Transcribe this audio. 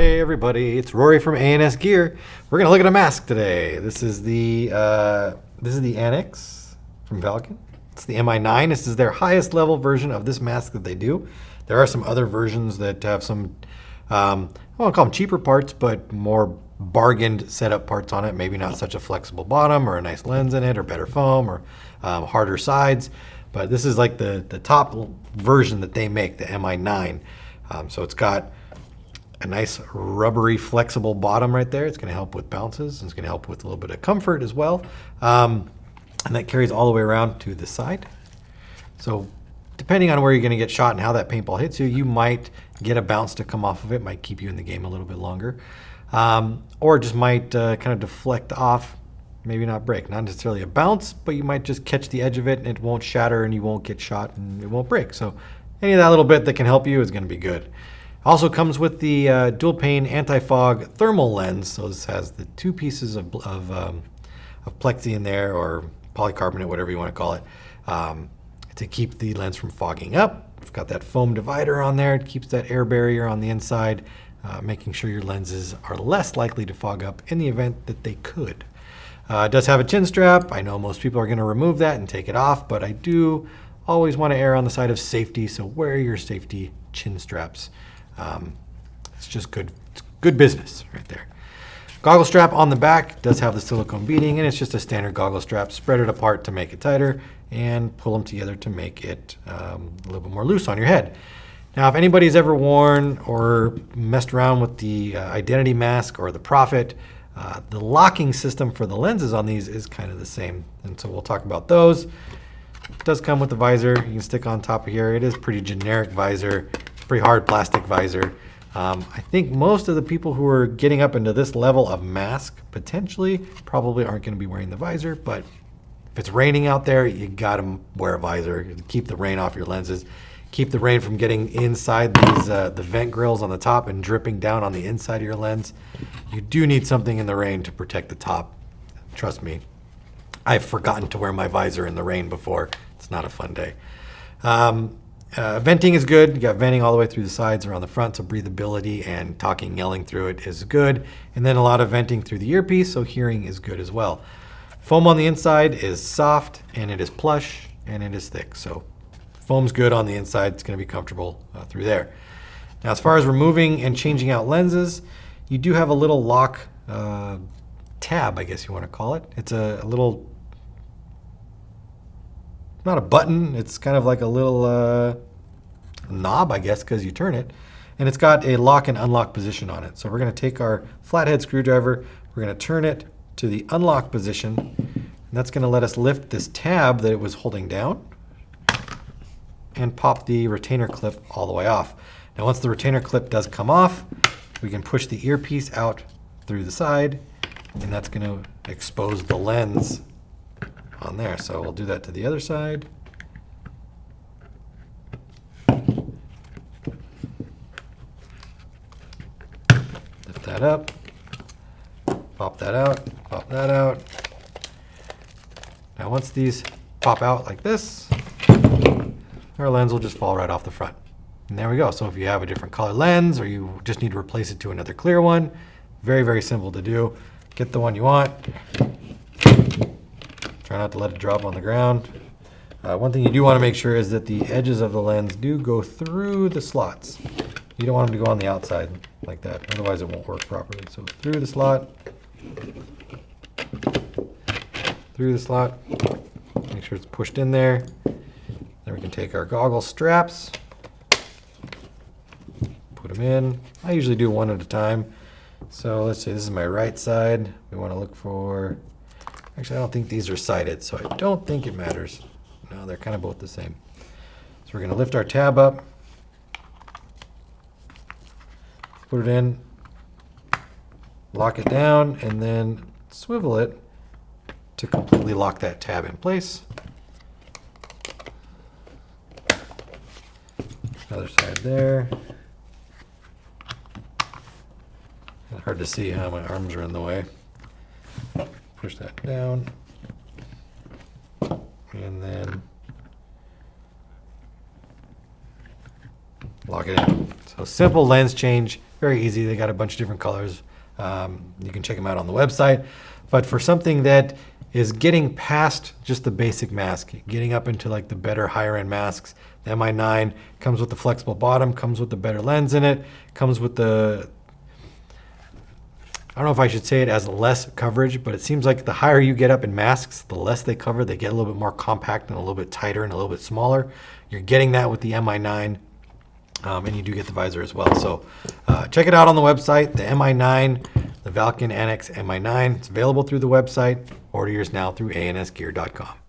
Hey everybody, it's Rory from A&S Gear. We're gonna look at a mask today. This is the Annex from Valken. It's the MI-9. This is their highest level version of this mask that they do. There are some other versions that have some, I won't call them cheaper parts, but more bargained setup parts on it. Maybe not such a flexible bottom or a nice lens in it or better foam or harder sides. But this is like the top version that they make, the MI-9. So it's got a nice rubbery flexible bottom right there. It's going to help with bounces. It's going to help with a little bit of comfort as well. And that carries all the way around to the side. So depending on where you're going to get shot and how that paintball hits you, you might get a bounce to come off of it. Might keep you in the game a little bit longer. Or just might kind of deflect off, maybe not break. Not necessarily a bounce, but you might just catch the edge of it and it won't shatter and you won't get shot and it won't break. So any of that little bit that can help you is going to be good. Also comes with the dual pane anti-fog thermal lens. So this has the two pieces of plexi in there, or polycarbonate, whatever you want to call it, to keep the lens from fogging up. We've got that foam divider on there. It keeps that air barrier on the inside, making sure your lenses are less likely to fog up in the event that they could. It does have a chin strap. I know most people are going to remove that and take it off, but I do always want to err on the side of safety, so wear your safety chin straps. It's just good business right there. Goggle strap on the back does have the silicone beading, and it's just a standard goggle strap. Spread it apart to make it tighter and pull them together to make it a little bit more loose on your head. Now, if anybody's ever worn or messed around with the Identity mask or the Prophet, the locking system for the lenses on these is kind of the same. And so we'll talk about those. It does come with the visor. You can stick on top of here. It is pretty generic visor. Pretty hard plastic visor. I think most of the people who are getting up into this level of mask potentially probably aren't going to be wearing the visor, but if it's raining out there, you got to wear a visor to keep the rain off your lenses, keep the rain from getting inside these the vent grills on the top and dripping down on the inside of your lens. You do need something in the rain to protect the top. Trust me, I've forgotten to wear my visor in the rain before. It's not a fun day. Venting is good. You got venting all the way through the sides around the front, so breathability and talking, yelling through it is good. And then a lot of venting through the earpiece, so hearing is good as well. Foam on the inside is soft, and it is plush, and it is thick. So foam's good on the inside. It's going to be comfortable through there. Now, as far as removing and changing out lenses, you do have a little lock tab, I guess you want to call it. It's a little, not a button, it's kind of like a little knob, I guess, because you turn it. And it's got a lock and unlock position on it. So we're going to take our flathead screwdriver, we're going to turn it to the unlock position, and that's going to let us lift this tab that it was holding down and pop the retainer clip all the way off. Now once the retainer clip does come off, we can push the earpiece out through the side, and that's going to expose the lens on there. So we'll do that to the other side. Lift that up, pop that out, pop that out. Now once these pop out like this, our lens will just fall right off the front. And there we go. So if you have a different color lens or you just need to replace it to another clear one, very, very simple to do. Get the one you want. Try not to let it drop on the ground. One thing you do want to make sure is that the edges of the lens do go through the slots. You don't want them to go on the outside like that, otherwise it won't work properly. So through the slot, make sure it's pushed in there. Then we can take our goggle straps, put them in. I usually do one at a time. So let's say this is my right side. We want to look for, actually I don't think these are sighted, so I don't think it matters. No, they're kind of both the same. So we're going to lift our tab up, put it in, lock it down, and then swivel it to completely lock that tab in place. Other side there. Hard to see how my arms are in the way. Push that down. And then lock it in. So simple lens change, very easy. They got a bunch of different colors. You can check them out on the website. But for something that is getting past just the basic mask, getting up into like the better higher end masks, the MI-9 comes with the flexible bottom, comes with the better lens in it, comes with the, I don't know if I should say it as less coverage, but it seems like the higher you get up in masks, the less they cover. They get a little bit more compact and a little bit tighter and a little bit smaller. You're getting that with the MI-9, and you do get the visor as well. So check it out on the website, the MI-9, the Valken Annex MI-9. It's available through the website. Order yours now through ansgear.com.